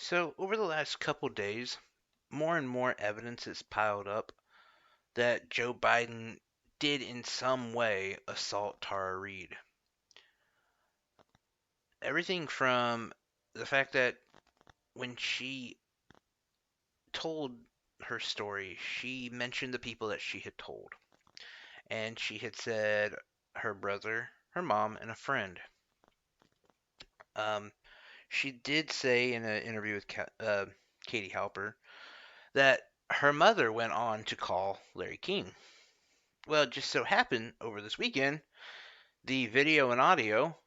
So, over the last couple days, more and more evidence has piled up that Joe Biden did in some way assault Tara Reade. Everything from the fact that when she told her story, she mentioned the people that she had told. And she had said her brother, her mom, and a friend. Um, she did say in an interview with Katie Halper that her mother went on to call Larry King. Well, it just so happened over this weekend, the video and audio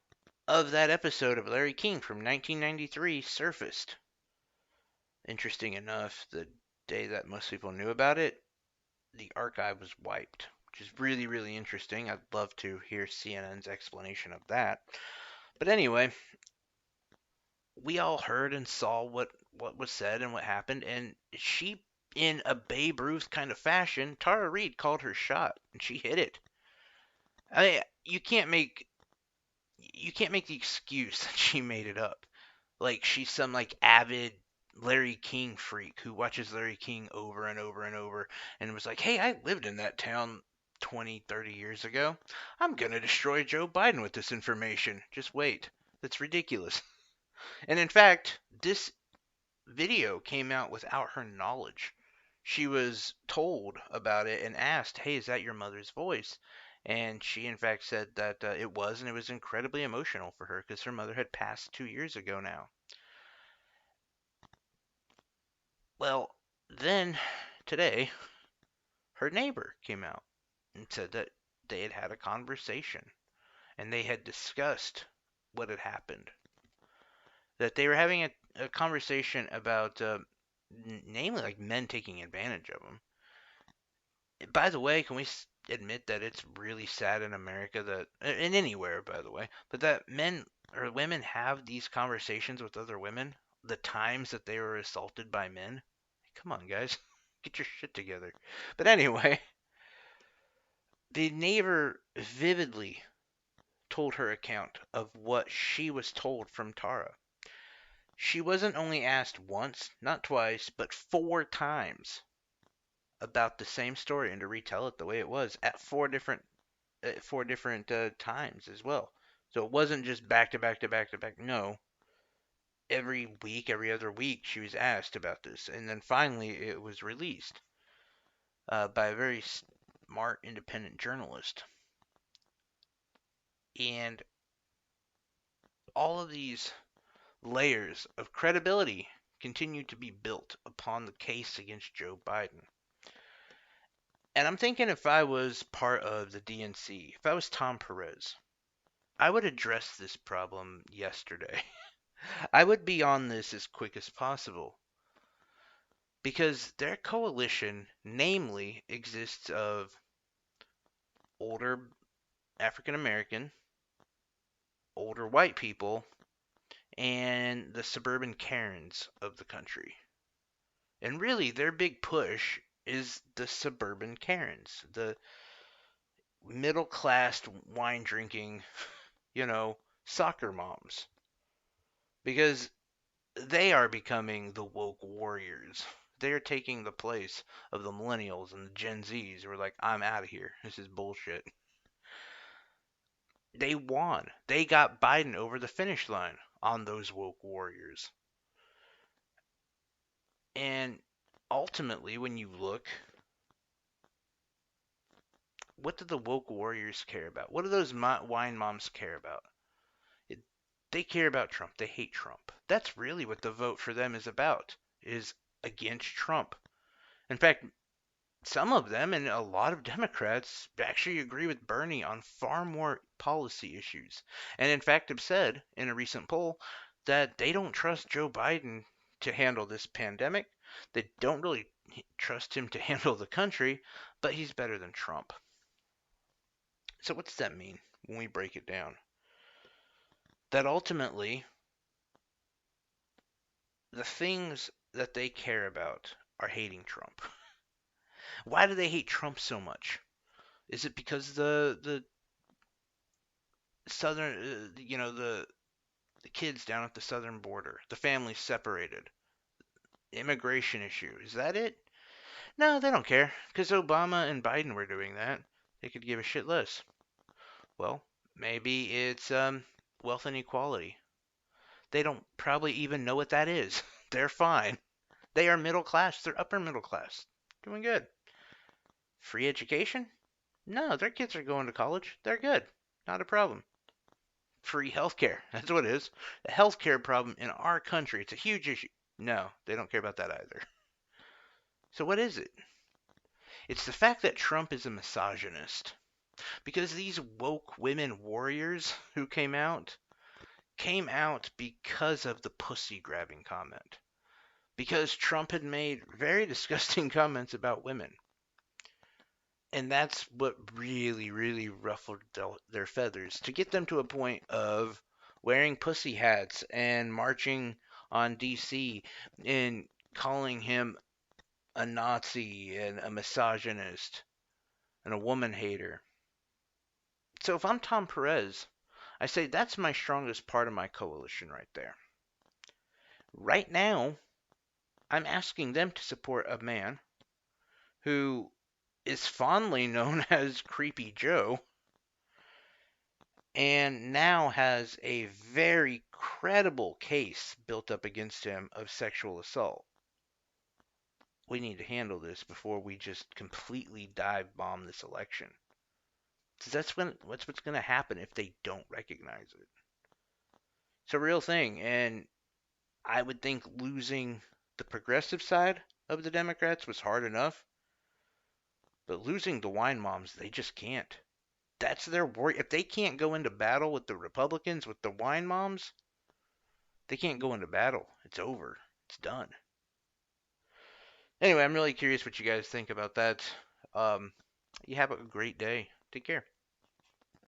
of that episode of Larry King from 1993 surfaced. Interesting enough, the day that most people knew about it, the archive was wiped, which is really, really interesting. I'd love to hear CNN's explanation of that. But anyway, we all heard and saw what was said and what happened, and she, in a Babe Ruth kind of fashion, Tara Reade called her shot, and she hit it. I mean, you can't make the excuse that she made it up. Like she's some like avid Larry King freak who watches Larry King over and over and over and was like, "Hey, I lived in that town 20, 30 years ago. I'm going to destroy Joe Biden with this information. Just wait." That's ridiculous. And in fact, this video came out without her knowledge. She was told about it and asked, "Hey, is that your mother's voice?" And she, in fact, said that it was, and it was incredibly emotional for her because her mother had passed 2 years ago now. Well, then today, her neighbor came out and said that they had had a conversation and they had discussed what had happened. That they were having a conversation about, namely, like men taking advantage of them. By the way, can we admit that it's really sad in America that, and anywhere, by the way, but that men or women have these conversations with other women, the times that they were assaulted by men? Come on, guys, get your shit together. But anyway, the neighbor vividly told her account of what she was told from Tara. She wasn't only asked once, not twice, but 4 times about the same story and to retell it the way it was at four different times as well. So it wasn't just back to back to back to back. No, every week, every other week, she was asked about this, and then finally it was released by a very smart, independent journalist. And all of these layers of credibility continue to be built upon the case against Joe Biden. And I'm thinking if I was part of the DNC, if I was Tom Perez, I would address this problem yesterday. I would be on this as quick as possible because their coalition, namely, exists of older African American, older white people, and the suburban Karens of the country. And really, their big push is the suburban Karens, the middle class wine drinking, you know, soccer moms. Because they are becoming the woke warriors. They are taking the place of the millennials and the Gen Zs who are like, I'm out of here. This is bullshit. They won. They got Biden over the finish line on those woke warriors. And ultimately, when you look, what do the woke warriors care about? What do those wine moms care about? It, they care about Trump. They hate Trump. That's really what the vote for them is about, is against Trump. In fact, some of them and a lot of Democrats actually agree with Bernie on far more policy issues. And in fact, have said in a recent poll that they don't trust Joe Biden to handle this pandemic. They don't really trust him to handle the country, but he's better than Trump. So, what does that mean when we break it down? That ultimately, the things that they care about are hating Trump. Why do they hate Trump so much? Is it because the southern, the kids down at the southern border, the families separated? Immigration issue. Is that it? No, they don't care, because Obama and Biden were doing that. They could give a shit less. Well, maybe it's wealth inequality. They don't probably even know what that is. They're fine. They are middle class. They're upper middle class. Doing good. Free education? No, their kids are going to college. They're good. Not a problem. Free healthcare. That's what it is. The healthcare problem in our country. It's a huge issue. No, they don't care about that either. So what is it? It's the fact that Trump is a misogynist. Because these woke women warriors who came out because of the pussy grabbing comment. Because Trump had made very disgusting comments about women. And that's what really, really ruffled their feathers to get them to a point of wearing pussy hats and marching on DC and calling him a Nazi and a misogynist and a woman hater. So if I'm Tom Perez, I say that's my strongest part of my coalition right there. Right now, I'm asking them to support a man who is fondly known as Creepy Joe and now has a very credible case built up against him of sexual assault. We need to handle this before we just completely dive bomb this election. Because what's going to happen if they don't recognize it. It's a real thing, and I would think losing the progressive side of the Democrats was hard enough, but losing the wine moms, they just can't. That's their worry. If they can't go into battle with the Republicans, with the wine moms, they can't go into battle. It's over. It's done. Anyway, I'm really curious what you guys think about that. You have a great day. Take care.